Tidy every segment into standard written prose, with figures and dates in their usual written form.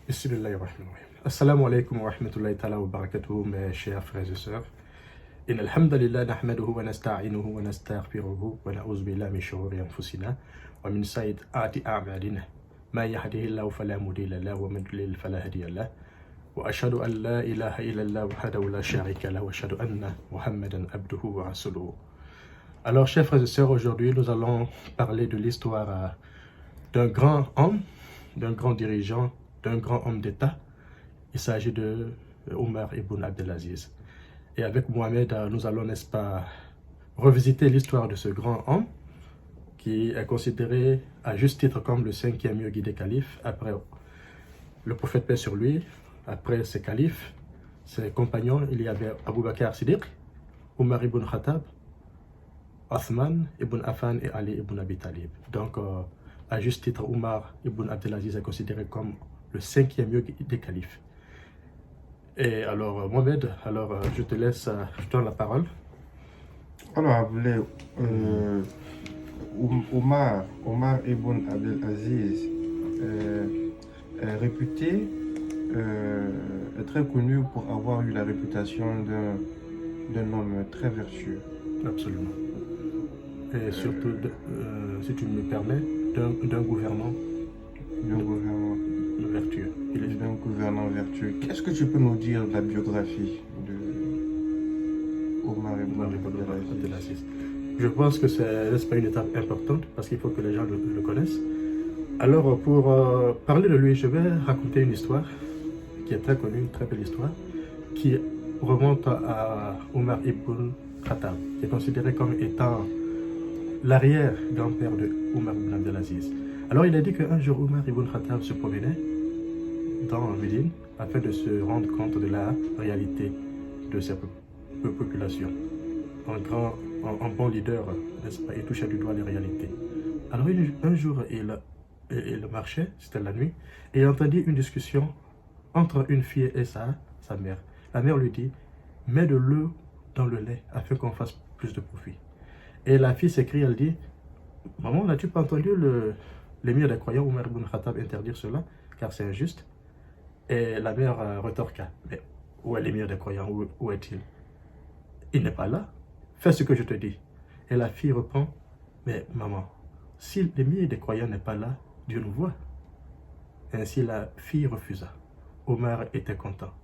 Bismillahirrahmanirrahim. Assalamu alaikum wa rahmatullahi ta'ala wa barakatuhu, mes chers frères et sœurs. إن الحمد لله نحمده ونستعينه ونستغفره ونعوذ بالله من شرور أنفسنا ومن سيئات أعمالنا ما يهده الله فلا مضل له ومن يضلل فلا هادي له وأشهد أن لا إله إلا الله وحده لا شريك له وأشهد أن محمدا عبده ورسوله. Alors, chers frères et sœurs, aujourd'hui, nous allons parler de l'histoire d'un grand homme, d'un grand dirigeant, d'un grand homme d'État. Il s'agit de Omar ibn Abdelaziz. Et avec Mohamed, nous allons, n'est-ce pas, revisiter l'histoire de ce grand homme qui est considéré à juste titre comme le cinquième mieux guidé calife après le prophète paix sur lui. Après ses califes, ses compagnons, il y avait Abu Bakr Siddiq, Omar ibn Khattab, Othman ibn Affan et Ali ibn Abi Talib. Donc, à juste titre, Omar ibn Abdelaziz est considéré comme le cinquième mieux des califes. Et alors, Mohamed, je te laisse, je te donne la parole. Alors, Omar ibn Abdelaziz est réputé, est très connu pour avoir eu la réputation d'un homme très vertueux. Absolument. Et surtout, si tu me permets, d'un gouvernant vertueux. Il est d'un gouvernant vertueux. Qu'est-ce que tu peux nous dire de la biographie de Omar ibn Abdelaziz? Je pense que c'est pas une étape importante parce qu'il faut que les gens le connaissent. Alors, pour parler de lui, je vais raconter une histoire qui est très connue, une très belle histoire, qui remonte à Omar ibn Khattab, qui est considéré comme étant l'arrière-grand-père de Omar ibn Abdelaziz. Alors, il a dit qu'un jour, Omar ibn Khattab se promenait dans Médine afin de se rendre compte de la réalité de sa population. En bon leader, n'est-ce pas, il touchait du doigt les réalités. Alors, un jour, il marchait, c'était la nuit, et il entendit une discussion entre une fille et sa mère. La mère lui dit, mets de l'eau dans le lait afin qu'on fasse plus de profit. Et la fille s'écrie, elle dit, maman, n'as-tu pas entendu l'émir des croyants, Omar ibn Khattab, interdire cela, car c'est injuste? Et la mère retorqua, mais où est l'émir des croyants, où est-il? Il n'est pas là, fais ce que je te dis. Et la fille reprend, mais maman, si l'émir des croyants n'est pas là, Dieu nous voit. Ainsi la fille refusa. Omar était content.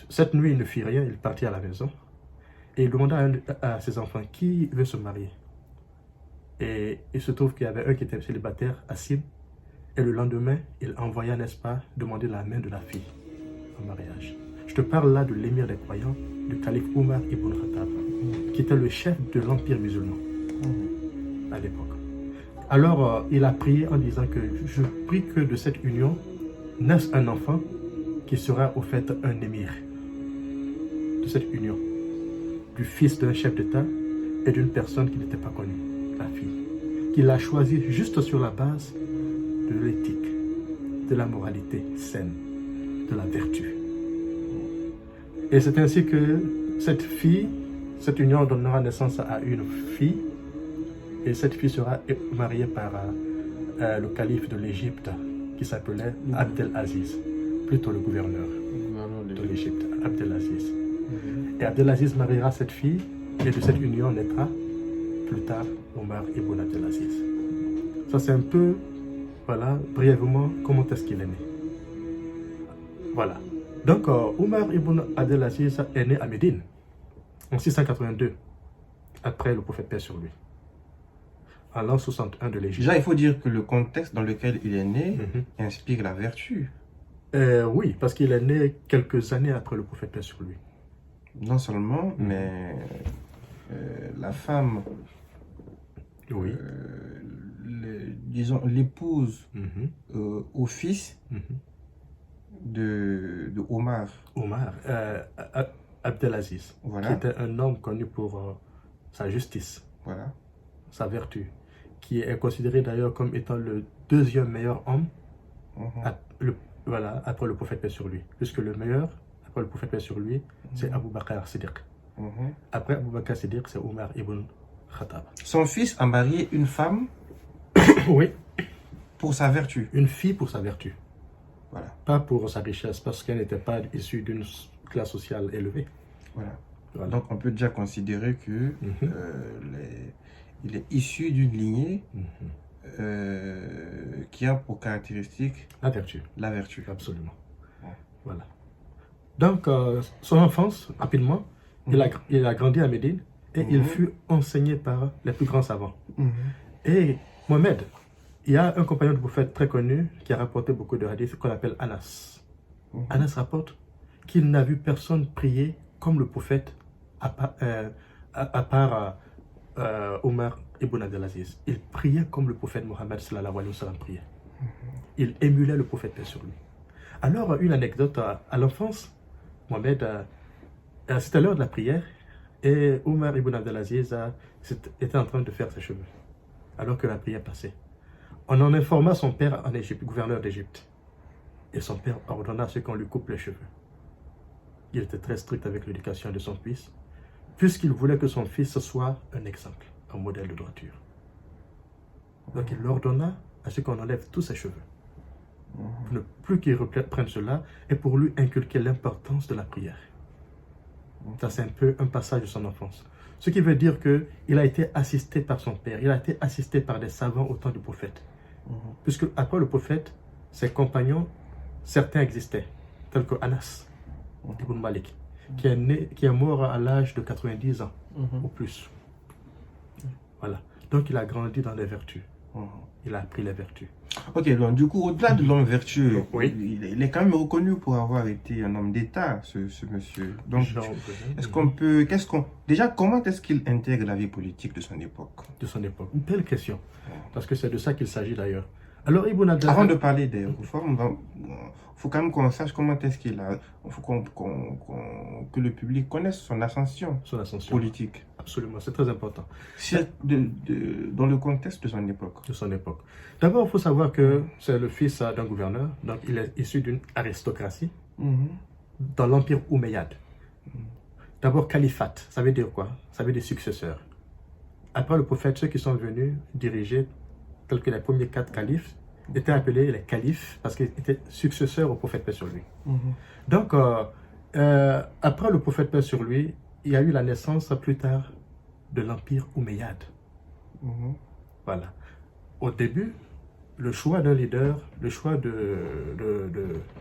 Cette nuit, il ne fit rien, il partit à la maison. Et il demanda à ses enfants, qui veut se marier? Et il se trouve qu'il y avait un qui était célibataire, Assim. Et le lendemain, il envoya, n'est-ce pas, demander la main de la fille en mariage. Je te parle là de l'émir des croyants, du calife Omar ibn Khattab, qui était le chef de l'empire musulman à l'époque. Alors, il a prié en disant que je prie que de cette union naisse un enfant qui sera au fait un émir. De cette union, du fils d'un chef d'État et d'une personne qui n'était pas connue, la fille, qu'il a choisie juste sur la base de l'éthique, de la moralité saine, de la vertu. Et c'est ainsi que cette union donnera naissance à une fille, et cette fille sera mariée par le calife de l'Égypte, qui s'appelait Abdelaziz, plutôt le gouverneur de l'Égypte, Abdelaziz. Et Abdelaziz mariera cette fille, et de cette union naîtra plus tard Omar ibn Abdelaziz. Ça, c'est un peu, voilà, brièvement, comment est-ce qu'il est né. Voilà. Donc, Omar ibn Abdelaziz est né à Médine, en 682, après le prophète paix sur lui, en l'an 61 de l'Égypte. Déjà, il faut dire que le contexte dans lequel il est né inspire la vertu. Oui, parce qu'il est né quelques années après le prophète paix sur lui. Non seulement, mais la femme, oui. Disons, l'épouse au fils de Omar. Abdelaziz, voilà. Qui était un homme connu pour sa justice, voilà. Sa vertu, qui est considéré d'ailleurs comme étant le deuxième meilleur homme après le prophète paix sur lui. Puisque le meilleur, après le prophète paix sur lui, c'est Abu Bakr Siddiq. Après Abu Bakr Siddiq, c'est Omar ibn Khattab. Son fils a marié une femme oui. Pour sa vertu. Une fille pour sa vertu. Voilà. Pas pour sa richesse, parce qu'elle n'était pas issue d'une classe sociale élevée. Voilà. Voilà. Donc on peut déjà considérer que il est issu d'une lignée qui a pour caractéristique La vertu. la vertu. Absolument. Ouais. Voilà. Donc, son enfance, rapidement, il a grandi à Médine et il fut enseigné par les plus grands savants. Et Mohamed, il y a un compagnon du prophète très connu qui a rapporté beaucoup de hadiths qu'on appelle Anas. Anas rapporte qu'il n'a vu personne prier comme le prophète à part Omar ibn Abdelaziz. Il priait comme le prophète Mohammed sallallahu alayhi wa sallam priait. Il émulait le prophète paix sur lui. Alors, une anecdote à l'enfance, Mohamed, c'était l'heure de la prière et Omar ibn Abdelaziz était en train de faire ses cheveux alors que la prière passait. On en informa son père en Égypte, gouverneur d'Égypte. Et son père ordonna à ce qu'on lui coupe les cheveux. Il était très strict avec l'éducation de son fils, puisqu'il voulait que son fils soit un exemple, un modèle de droiture. Donc il ordonna à ce qu'on enlève tous ses cheveux, pour ne plus qu'il reprenne cela, et pour lui inculquer l'importance de la prière. Ça, c'est un peu un passage de son enfance. Ce qui veut dire qu'il a été assisté par son père, il a été assisté par des savants au temps du prophète. Puisque après le prophète, ses compagnons, certains existaient, tels que Anas ibn Malik, qui est mort à l'âge de 90 ans ou plus. Voilà. Donc il a grandi dans les vertus. Il a appris les vertus. Ok, donc du coup, au-delà de l'homme vertueux, Oui. il est quand même reconnu pour avoir été un homme d'État, ce monsieur. Donc, déjà, comment est-ce qu'il intègre la vie politique de son époque? De son époque. Une belle question. Parce que c'est de ça qu'il s'agit d'ailleurs. Alors, Ibn Abdel... Avant de parler des réformes, il faut quand même qu'on sache comment est-ce qu'il a... Il faut que le public connaisse son ascension politique. Absolument, c'est très important. Dans le contexte de son époque. De son époque. D'abord, il faut savoir que c'est le fils d'un gouverneur, donc il est issu d'une aristocratie dans l'empire omeyyade. D'abord, califat, ça veut dire quoi? Ça veut dire successeur. Après le prophète, ceux qui sont venus diriger, tels que les premiers 4 califes, étaient appelés les califes parce qu'ils étaient successeurs au prophète paix sur lui. Donc, après le prophète paix sur lui, il y a eu la naissance plus tard de l'empire omeyyade. Voilà. Au début, le choix d'un leader, le choix de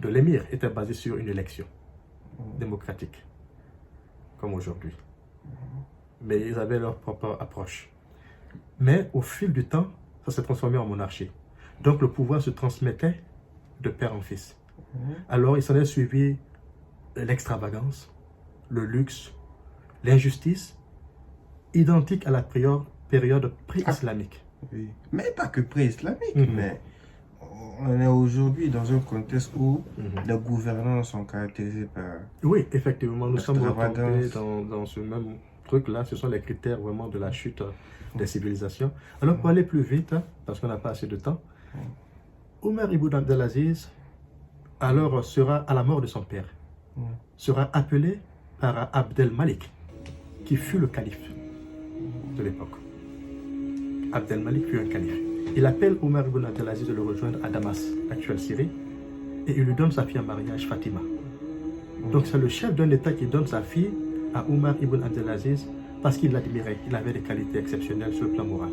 l'émir était basé sur une élection démocratique, comme aujourd'hui. Mais ils avaient leur propre approche. Mais au fil du temps, ça s'est transformé en monarchie. Donc le pouvoir se transmettait de père en fils. Alors il s'en est suivi l'extravagance, le luxe, l'injustice, identique à la période pré-islamique. Oui. Mais pas que pré-islamique, mais on est aujourd'hui dans un contexte où les gouvernants sont caractérisés par... Oui, effectivement, nous sommes retombés dans ce même truc-là. Ce sont les critères vraiment de la chute des civilisations. Alors pour aller plus vite, parce qu'on n'a pas assez de temps, Omar ibn Abdelaziz alors sera, à la mort de son père, sera appelé par Abdel Malik, qui fut le calife de l'époque. Abdel Malik fut un calife. Il appelle Omar ibn Abdelaziz de le rejoindre à Damas, actuelle Syrie, et il lui donne sa fille en mariage, Fatima. Donc c'est le chef d'un État qui donne sa fille à Omar ibn Abdelaziz parce qu'il l'admirait, il avait des qualités exceptionnelles sur le plan moral.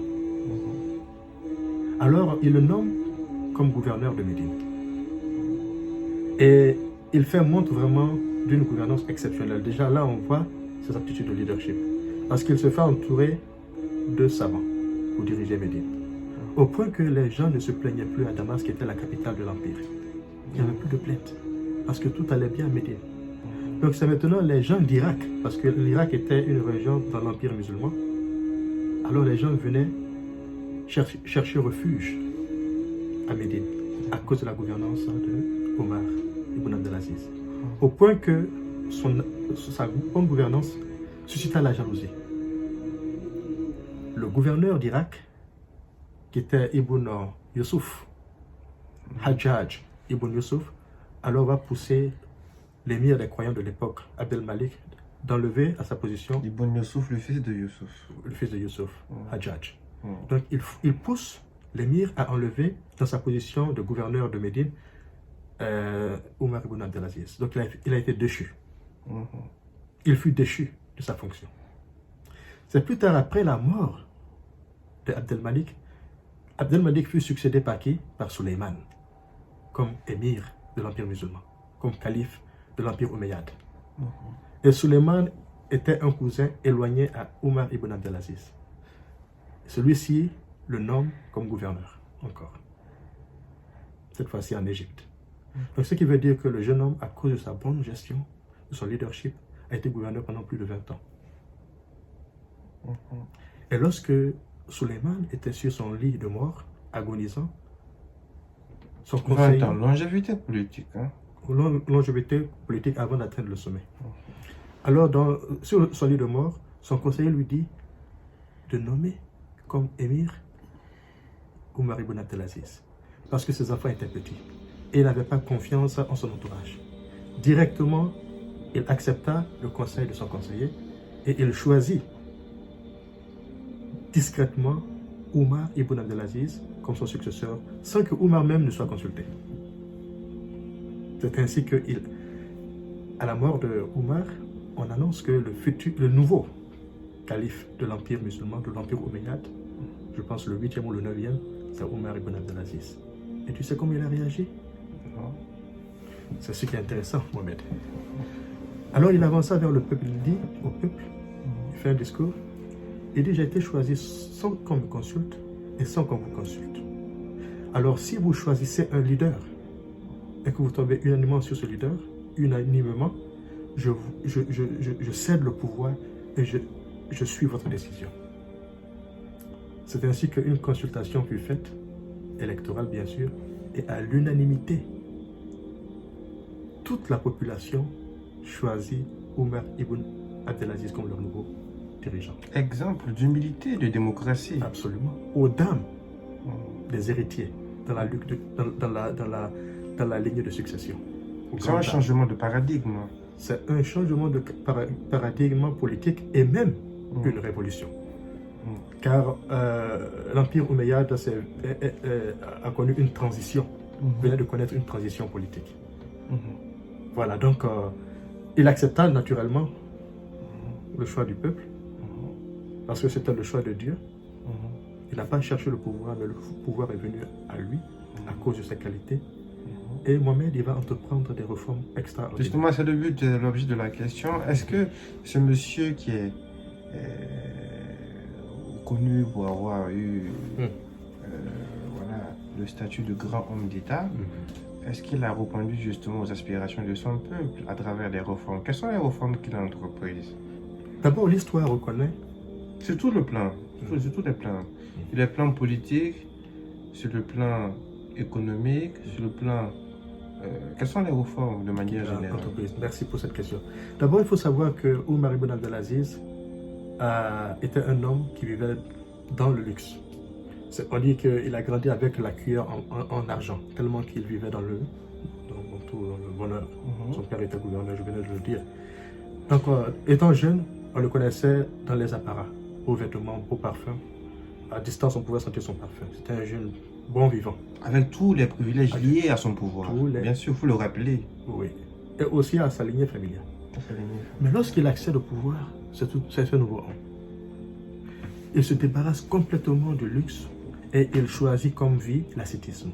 Alors il le nomme comme gouverneur de Médine. Et il fait montre vraiment d'une gouvernance exceptionnelle. Déjà là on voit ses aptitudes de leadership. Parce qu'il se fait entourer de savants pour diriger Médine. Au point que les gens ne se plaignaient plus à Damas, qui était la capitale de l'Empire. Il n'y avait plus de plaintes. Parce que tout allait bien à Médine. Donc c'est maintenant les gens d'Irak, parce que l'Irak était une région dans l'Empire musulman. Alors les gens venaient chercher refuge à Médine, à cause de la gouvernance de Omar ibn Abdelaziz. Au point que sa bonne gouvernance suscita la jalousie. Le gouverneur d'Irak, qui était Ibn Yusuf, Hajjaj Ibn Yusuf, alors va pousser l'émir des croyants de l'époque, Abdel Malik, d'enlever à sa position Ibn Yusuf, le fils de Yusuf. Le fils de Yusuf, Hajjaj. Donc il pousse l'émir à enlever dans sa position de gouverneur de Médine Omar ibn Abdelaziz. Donc il a été déchu. Il fut déchu de sa fonction. C'est plus tard, après la mort d'Abdelmalik, Abdelmalik fut succédé par qui? Par Suleiman, comme émir de l'Empire musulman, comme calife de l'Empire omeyyade. Et Suleiman était un cousin éloigné à Omar ibn Abdelaziz. Celui-ci le nomme comme gouverneur, encore. Cette fois-ci en Égypte. Donc ce qui veut dire que le jeune homme, à cause de sa bonne gestion, de son leadership, a été gouverneur pendant plus de 20 ans. Et lorsque Suleiman était sur son lit de mort, agonisant, son conseiller... 20 ans, longévité politique. Hein? Longévité politique avant d'atteindre le sommet. Alors, sur son lit de mort, son conseiller lui dit de nommer comme émir Omar ibn Abdelaziz, parce que ses enfants étaient petits et il n'avait pas confiance en son entourage. Directement, il accepta le conseil de son conseiller et il choisit discrètement Omar ibn Abdelaziz comme son successeur, sans que Omar même ne soit consulté. C'est ainsi que, à la mort de Omar, on annonce que le nouveau calife de l'Empire musulman, de l'Empire omeyyade, je pense le 8e ou le 9e, c'est Omar ibn Abdelaziz. Et tu sais comment il a réagi? C'est ce qui est intéressant, Mohamed. Alors il avança vers le peuple, il dit au peuple, il fait un discours, il dit: j'ai été choisi sans qu'on me consulte et sans qu'on vous consulte. Alors si vous choisissez un leader et que vous tombez unanimement sur ce leader, unanimement, je cède le pouvoir et je suis votre décision. C'est ainsi qu'une consultation fut faite, électorale bien sûr, et à l'unanimité, toute la population choisit Omar ibn Abdelaziz comme leur nouveau dirigeant. Exemple d'humilité et de démocratie. Absolument. Aux dames des héritiers dans la ligne de succession. C'est un changement de paradigme. C'est un changement de paradigme politique et même une révolution. Car l'Empire omeyyade a connu une transition, venait de connaître une transition politique. Voilà, donc il accepta naturellement le choix du peuple, parce que c'était le choix de Dieu. Il n'a pas cherché le pouvoir, mais le pouvoir est venu à lui à cause de ses qualités. Et Mohamed, il va entreprendre des réformes extraordinaires. Justement, c'est le but, l'objet de la question. Est-ce que ce monsieur qui est connu pour avoir eu voilà, le statut de grand homme d'État, est-ce qu'il a répondu justement aux aspirations de son peuple à travers des réformes? Quelles sont les réformes qu'il a entreprises? D'abord, l'histoire reconnaît. Sur tout le plan, sur tous les plans. Sur le plan politique, sur le plan économique, sur le plan... quelles sont les réformes de manière générale? Merci pour cette question. D'abord, il faut savoir que Omar ibn Abdelaziz était un homme qui vivait dans le luxe. On dit qu'il a grandi avec la cuillère en argent, tellement qu'il vivait dans le bonheur. Son père était gouverneur, je venais de le dire. Donc, étant jeune, on le connaissait dans les apparats, beaux vêtements, beaux parfums. À distance, on pouvait sentir son parfum. C'était un jeune bon vivant. Avec tous les privilèges liés à son pouvoir. Bien sûr, il faut le rappeler. Oui. Et aussi à sa lignée familiale. Mais lorsqu'il accède au pouvoir, c'est un nouveau homme. Il se débarrasse complètement du luxe et il choisit comme vie l'ascétisme.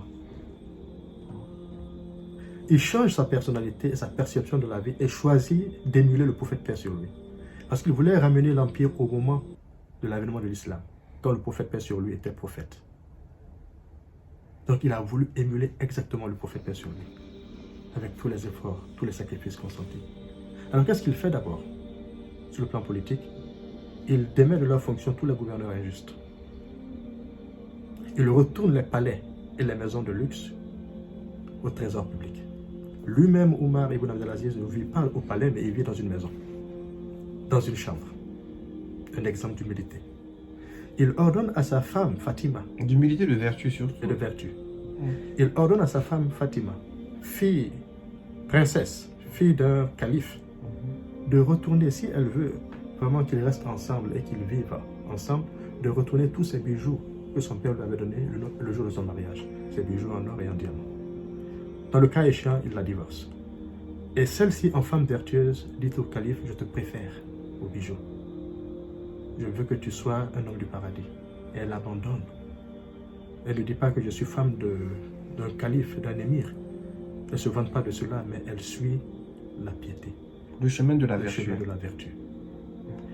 Il change sa personnalité et sa perception de la vie et choisit d'émuler le prophète paix sur lui. Parce qu'il voulait ramener l'empire au moment de l'avènement de l'islam, quand le prophète paix sur lui était prophète. Donc il a voulu émuler exactement le prophète paix sur lui, avec tous les efforts, tous les sacrifices consentis. Alors qu'est-ce qu'il fait d'abord? Sur le plan politique, il démet de leur fonction tous les gouverneurs injustes. Il retourne les palais et les maisons de luxe au trésor public. Lui-même, Omar ibn Abdelaziz, ne vit pas au palais, mais il vit dans une maison, dans une chambre. Un exemple d'humilité. Il ordonne à sa femme, Fatima... D'humilité, de vertu surtout. Et de vertu. Il ordonne à sa femme, Fatima, fille, princesse, fille d'un calife, de retourner, si elle veut vraiment qu'ils restent ensemble et qu'ils vivent ensemble, de retourner tous ces bijoux que son père lui avait donnés le jour de son mariage. Ces bijoux en or et en diamant. Dans le cas échéant, il la divorce. Et celle-ci, en femme vertueuse, dit au calife, je te préfère au bijou. Je veux que tu sois un homme du paradis. Et elle abandonne. Elle ne dit pas que je suis femme d'un calife, d'un émir. Elle ne se vante pas de cela, mais elle suit la piété. Le chemin de la Le vertu. chemin de la vertu.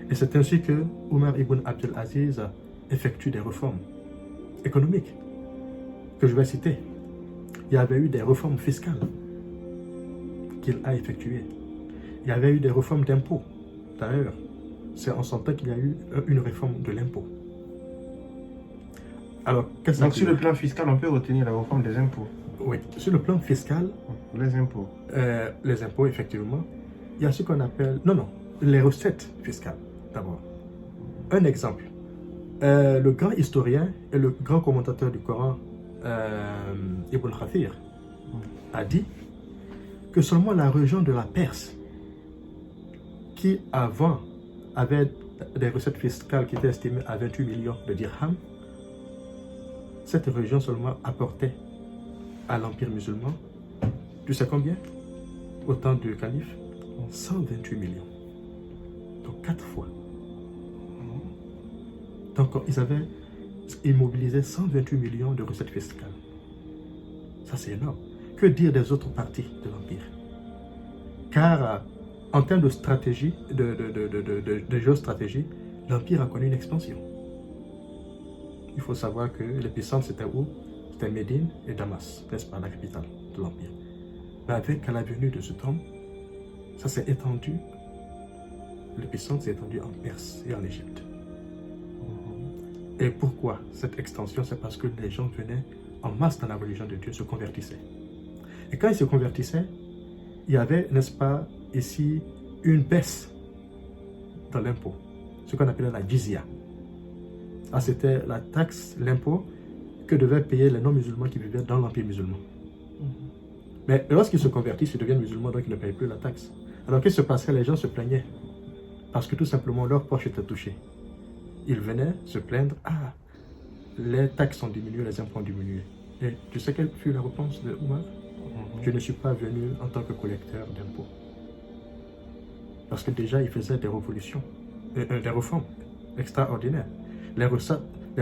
Et c'est ainsi que Omar ibn Abdelaziz effectue des réformes économiques que je vais citer. Il y avait eu des réformes fiscales qu'il a effectuées. Il y avait eu des réformes d'impôts. D'ailleurs, c'est en son temps qu'il y a eu une réforme de l'impôt. Alors, qu'est-ce que Donc ça sur veut le plan fiscal, on peut retenir la réforme des impôts. Oui, sur le plan fiscal, Les impôts. les impôts, effectivement, il y a ce qu'on appelle... Non, les recettes fiscales, d'abord. Un exemple. Le grand historien et le grand commentateur du Coran, Ibn Kathir, a dit que seulement la région de la Perse, qui avant avait des recettes fiscales qui étaient estimées à 28 millions de dirhams, cette région seulement apportait à l'Empire musulman, tu sais combien? Au temps du calife, 128 millions. Donc 4 fois. Donc ils mobilisaient 128 millions de recettes fiscales. Ça c'est énorme. Que dire des autres parties de l'Empire? Car en termes de stratégie, de géostratégie, l'Empire a connu une expansion. Il faut savoir que les puissances c'était où? C'était Médine et Damas, n'est-ce pas, la capitale de l'Empire. Mais avec la venue de cet homme, ça s'est étendu, les puissances s'est étendue en Perse et en Égypte. Et pourquoi cette extension? C'est parce que les gens venaient en masse dans la religion de Dieu, se convertissaient. Et quand ils se convertissaient, il y avait, n'est-ce pas, ici, une baisse dans l'impôt, ce qu'on appelait la jizya. Ah, c'était la taxe, l'impôt que devaient payer les non-musulmans qui vivaient dans l'Empire musulman. Mais lorsqu'ils se convertissent, ils deviennent musulmans, donc ils ne payent plus la taxe. Alors qu'est-ce qui se passait? Les gens se plaignaient parce que tout simplement leur poche était touchée. Ils venaient se plaindre, ah, les taxes ont diminué, les impôts ont diminué. Et tu sais quelle fut la réponse de Omar? Je ne suis pas venu en tant que collecteur d'impôts. Parce que déjà, il faisait des révolutions, des réformes extraordinaires. Les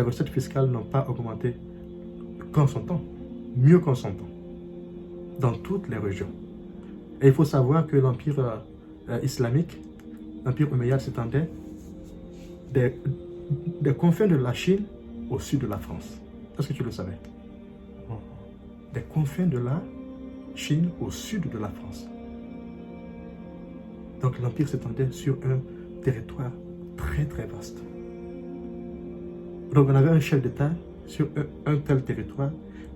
recettes fiscales n'ont pas augmenté qu'en son temps, mieux qu'en son temps, dans toutes les régions. Et il faut savoir que l'empire islamique, l'empire omeyyade s'étendait des confins de la Chine au sud de la France. Est-ce que tu le savais? Des confins de la Chine au sud de la France. Donc l'empire s'étendait sur un territoire très très vaste. Donc on avait un chef d'État sur un tel territoire,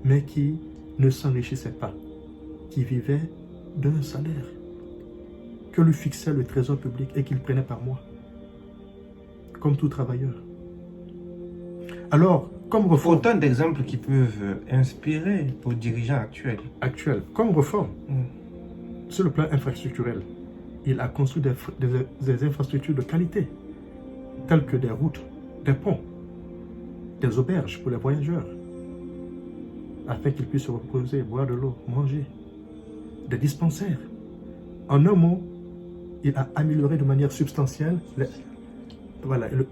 mais qui ne s'enrichissait pas, qui vivait d'un salaire que lui fixait le trésor public et qu'il prenait par mois, comme tout travailleur. Alors, comme réforme... Autant d'exemples qui peuvent inspirer aux dirigeants actuels. Comme réforme, sur le plan infrastructurel, il a construit des infrastructures de qualité, telles que des routes, des ponts, des auberges pour les voyageurs, afin qu'ils puissent se reposer, boire de l'eau, manger, des dispensaires. En un mot, il a amélioré de manière substantielle,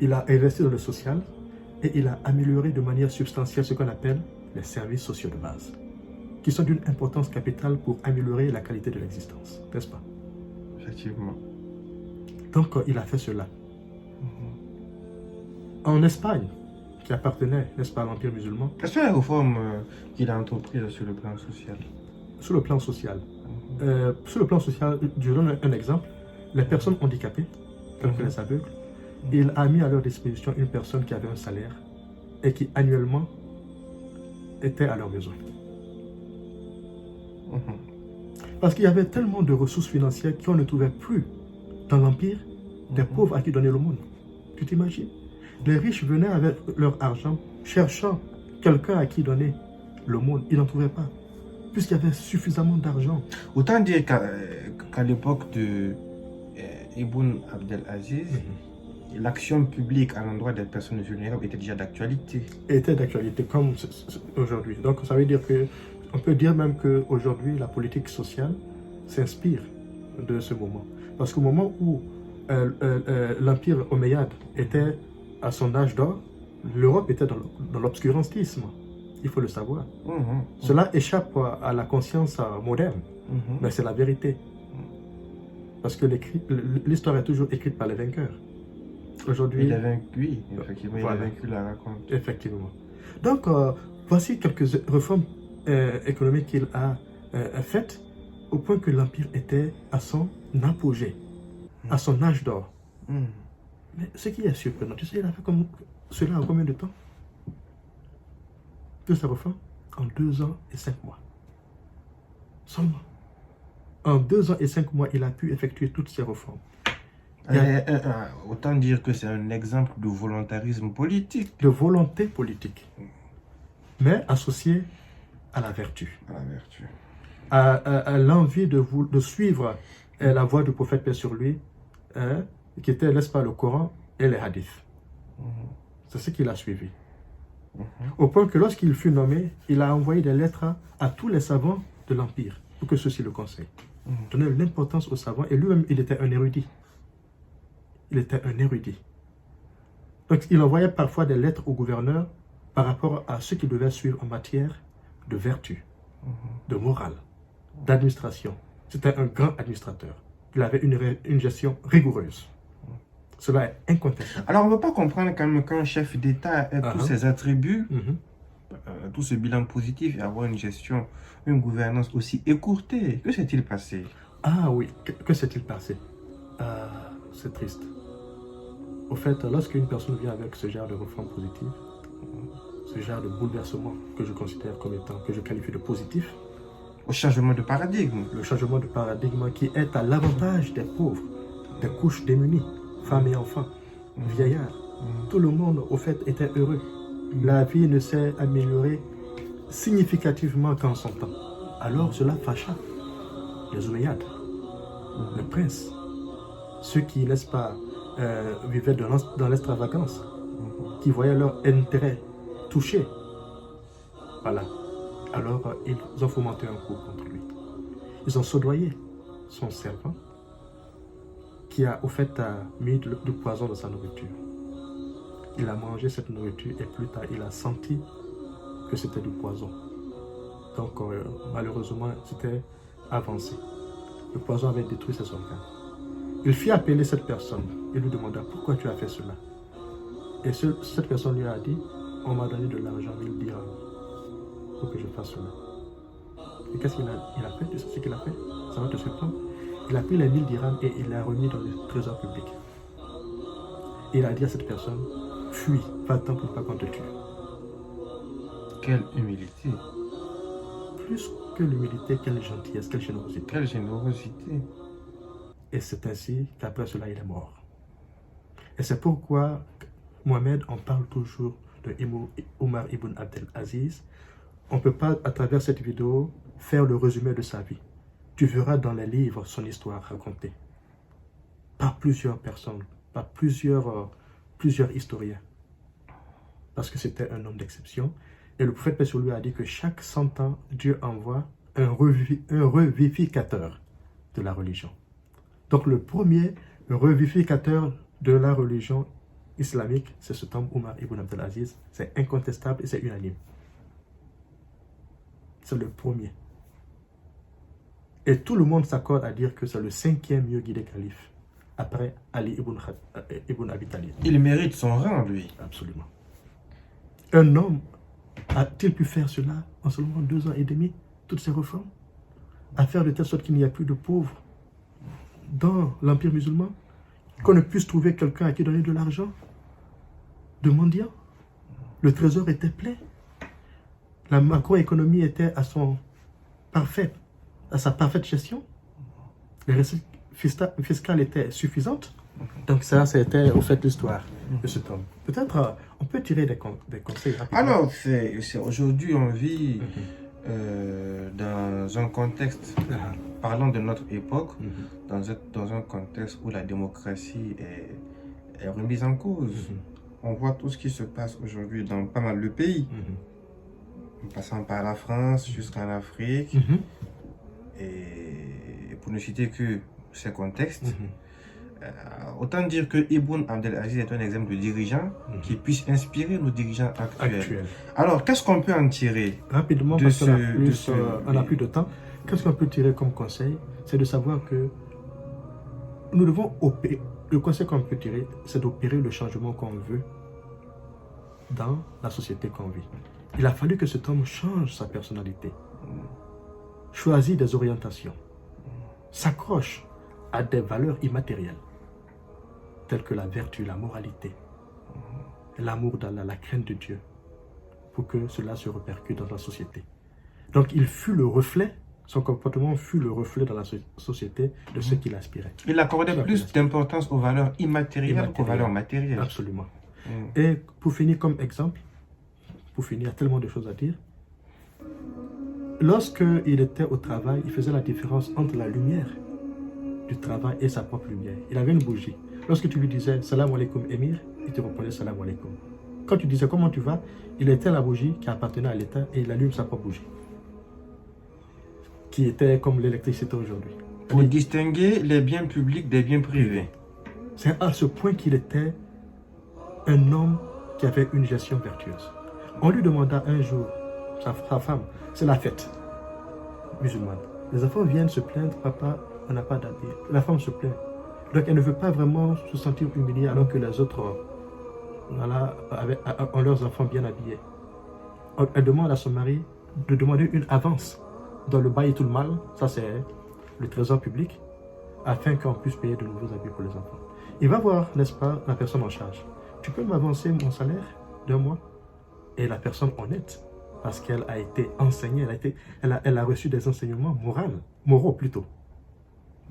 il a investi dans le social et il a amélioré de manière substantielle ce qu'on appelle les services sociaux de base, qui sont d'une importance capitale pour améliorer la qualité de l'existence, n'est-ce pas? Effectivement. Donc, il a fait cela. En Espagne, qui appartenait, n'est-ce pas, à l'Empire musulman. Quelles sont les réformes qu'il a entreprises sur le plan social? Sur le plan social. Sur le plan social, je donne un exemple. Les personnes handicapées, telles que les aveugles, il a mis à leur disposition une personne qui avait un salaire et qui annuellement était à leurs besoins. Parce qu'il y avait tellement de ressources financières qu'on ne trouvait plus dans l'Empire des pauvres à qui donner le monde. Tu t'imagines? Les riches venaient avec leur argent cherchant quelqu'un à qui donner le monde. Ils n'en trouvaient pas, puisqu'il y avait suffisamment d'argent. Autant dire qu'à l'époque de Ibn Abdelaziz, l'action publique à l'endroit des personnes vulnérables était déjà d'actualité. Était d'actualité comme aujourd'hui. Donc ça veut dire que On peut dire même qu'aujourd'hui, la politique sociale s'inspire de ce moment. Parce qu'au moment où l'Empire omeyyade était à son âge d'or, l'Europe était dans l'obscurantisme. Il faut le savoir. Cela échappe à la conscience moderne, mais c'est la vérité. Parce que l'histoire est toujours écrite par les vainqueurs. Aujourd'hui, il a vaincu, oui, effectivement, voilà. Il a vaincu la raconte. Effectivement. Donc, voici quelques réformes économiques qu'il a faites au point que l'Empire était à son apogée, à son âge d'or. Mais ce qui est surprenant, tu sais, il a fait comme cela en combien de temps? Toutes ces réformes en 2 ans et 5 mois. Seulement. En 2 ans et 5 mois, il a pu effectuer toutes ces réformes. Autant dire que c'est un exemple de volontarisme politique. De volonté politique. Mais associé à la vertu. À la vertu. À l'envie de suivre la voie du prophète paix sur lui, qui était, n'est-ce pas, le Coran et les hadiths. C'est ce qu'il a suivi. Au point que lorsqu'il fut nommé, il a envoyé des lettres à tous les savants de l'Empire pour que ceux-ci le conseillent. Donner l'importance aux savants, et lui-même, il était un érudit. Il était un érudit. Donc, il envoyait parfois des lettres au gouverneur par rapport à ce qu'il devait suivre en matière de vertu, de morale, d'administration. C'était un grand administrateur. Il avait une gestion rigoureuse. Cela est incontestable. Alors, on ne peut pas comprendre quand même qu'un chef d'État ait tous ses attributs, tout ce bilan positif et avoir une gestion, une gouvernance aussi écourtée. Que s'est-il passé? Ah oui, que s'est-il passé? C'est triste. Au fait, lorsqu'une personne vient avec ce genre de réforme positive, ce genre de bouleversement que je considère comme étant, que je qualifie de positif, au changement de paradigme. Le changement de paradigme qui est à l'avantage des pauvres, des couches démunies, femmes et enfants, vieillards. Tout le monde, au fait, était heureux. La vie ne s'est améliorée significativement qu'en son temps. Alors cela fâcha les Omeyyades, les princes, ceux qui, n'est-ce pas, vivaient dans l'extravagance, qui voyaient leur intérêt touché. Voilà. Alors, ils ont fomenté un coup contre lui. Ils ont soudoyé son servant, qui a, au fait, mis du poison dans sa nourriture. Il a mangé cette nourriture et plus tard, il a senti que c'était du poison. Donc, malheureusement, c'était avancé. Le poison avait détruit ses organes. Il fit appeler cette personne et lui demanda pourquoi tu as fait cela. Et cette personne lui a dit, on m'a donné de l'argent, 1000 dirhams, pour que je fasse cela. Et qu'est-ce qu'il a fait? Tu sais ce qu'il a fait? Ça va te surprendre. Il a pris les 1000 dirhams et il l'a remis dans le trésor public. Et il a dit à cette personne, fuis, va-t'en pour pas qu'on te tue. Quelle humilité. Plus que l'humilité, quelle gentillesse, quelle générosité. Quelle générosité. Et c'est ainsi qu'après cela, il est mort. Et c'est pourquoi Mohamed, on parle toujours de Omar ibn Abdel Aziz. On ne peut pas, à travers cette vidéo, faire le résumé de sa vie. Tu verras dans les livres son histoire racontée. Par plusieurs personnes, par plusieurs historiens. Parce que c'était un homme d'exception. Et le prophète paix sur lui a dit que chaque 100 ans, Dieu envoie un revivificateur de la religion. Donc le premier revivificateur de la religion islamique, c'est cet homme, Omar ibn Abdel Aziz. C'est incontestable et c'est unanime. C'est le premier. Et tout le monde s'accorde à dire que c'est le 5e mieux guidé calife, après Ali ibn Abi Talib. Il mérite son rang, lui. Absolument. Un homme a-t-il pu faire cela en seulement 2 ans et demi, toutes ces réformes? À faire de telle sorte qu'il n'y a plus de pauvres dans l'Empire musulman? Qu'on ne puisse trouver quelqu'un à qui donner de l'argent? De mendiants? Le trésor était plein. La macroéconomie était à sa parfaite gestion. Les recettes fiscales étaient suffisantes. Donc ça, c'était au fait l'histoire de cet homme. Peut-être on peut tirer des conseils rapidement. Alors, aujourd'hui, on vit dans un contexte, parlant de notre époque, dans un contexte où la démocratie est remise en cause. On voit tout ce qui se passe aujourd'hui dans pas mal de pays. en passant par la France jusqu'en Afrique. Mhm. Et pour ne citer que ces contextes, Mhm. autant dire que Ibn Abdelaziz est un exemple de dirigeant qui puisse inspirer nos dirigeants actuels. Alors, qu'est-ce qu'on peut en tirer Rapidement, de parce qu'on ce- n'a plus de temps, qu'est-ce qu'on peut tirer comme conseil? C'est de savoir que nous devons opérer. Le conseil qu'on peut tirer, c'est d'opérer le changement qu'on veut dans la société qu'on vit. Il a fallu que cet homme change sa personnalité, choisit des orientations, s'accroche à des valeurs immatérielles, telles que la vertu, la moralité, l'amour d'Allah, la crainte de Dieu, pour que cela se répercute dans la société. Donc il fut le reflet, son comportement fut le reflet dans la société de ce qu'il aspirait. Il accordait plus d'importance aux valeurs immatérielles qu'aux valeurs matérielles. Absolument. Et pour finir comme exemple, pour finir, il y a tellement de choses à dire. Lorsqu'il était au travail, il faisait la différence entre la lumière du travail et sa propre lumière. Il avait une bougie. Lorsque tu lui disais « Salam alaikum Émir », il te répondait « Salam alaikum ». Quand tu disais « Comment tu vas ?» il était la bougie qui appartenait à l'État et il allume sa propre bougie, qui était comme l'électricité aujourd'hui. Pour distinguer les biens publics des biens privés. C'est à ce point qu'il était un homme qui avait une gestion vertueuse. On lui demanda un jour, sa femme, c'est la fête musulmane. Les enfants viennent se plaindre, papa, on n'a pas d'habit. La femme se plaint. Donc elle ne veut pas vraiment se sentir humiliée alors que les autres voilà, ont leurs enfants bien habillés. Elle demande à son mari de demander une avance dans le Baytul Mal, ça c'est le trésor public, afin qu'on puisse payer de nouveaux habits pour les enfants. Il va voir, n'est-ce pas, la personne en charge. Tu peux m'avancer mon salaire d'un mois? Et la personne honnête, parce qu'elle a été enseignée, elle a reçu des enseignements moraux plutôt,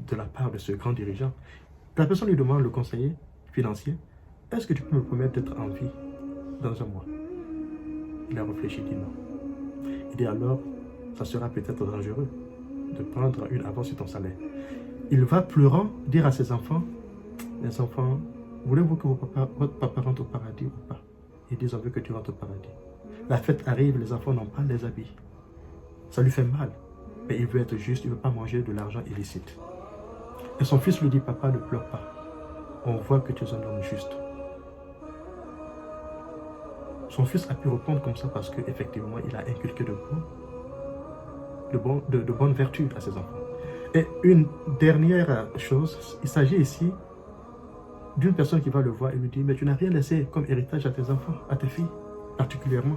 de la part de ce grand dirigeant. La personne lui demande, le conseiller financier, est-ce que tu peux me permettre d'être en vie dans un mois? Il a réfléchi, il dit non. Il dit alors, ça sera peut-être dangereux de prendre une avance sur ton salaire. Il va pleurant dire à ses enfants, les enfants, voulez-vous que votre papa rentre au paradis ou pas? Ils disent, on veut que tu rentres au paradis. La fête arrive, les enfants n'ont pas les habits. Ça lui fait mal. Mais il veut être juste, il ne veut pas manger de l'argent illicite. Et son fils lui dit, papa, ne pleure pas. On voit que tu es un homme juste. Son fils a pu répondre comme ça parce qu'effectivement, il a inculqué de bonnes vertus à ses enfants. Et une dernière chose, il s'agit ici d'une personne qui va le voir et lui dit, mais tu n'as rien laissé comme héritage à tes enfants, à tes filles, particulièrement.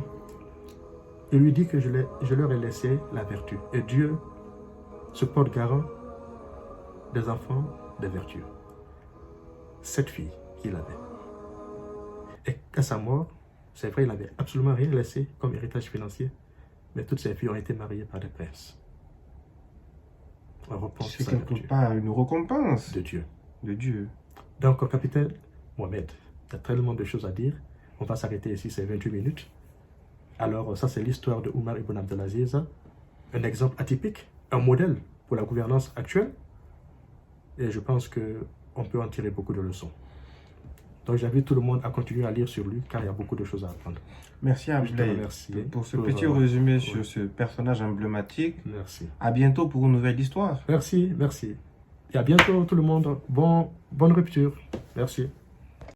Il lui dit que je leur ai laissé la vertu. Et Dieu se porte garant des enfants des vertus. 7 filles qu'il avait. Et à sa mort, c'est vrai, il n'avait absolument rien laissé comme héritage financier, mais toutes ces filles ont été mariées par des princes. C'est quelque part une récompense de Dieu. De Dieu. Donc, capitaine Mohamed, il y a tellement de choses à dire. On va s'arrêter ici, c'est 28 minutes. Alors, ça, c'est l'histoire de Omar ibn Abdelaziz. Un exemple atypique, un modèle pour la gouvernance actuelle. Et je pense qu'on peut en tirer beaucoup de leçons. Donc, j'invite tout le monde à continuer à lire sur lui, car il y a beaucoup de choses à apprendre. Merci Abdoulaye pour ce petit résumé sur ce personnage emblématique. Merci. À bientôt pour une nouvelle histoire. Merci, merci. Et à bientôt tout le monde. Bonne rupture. Merci.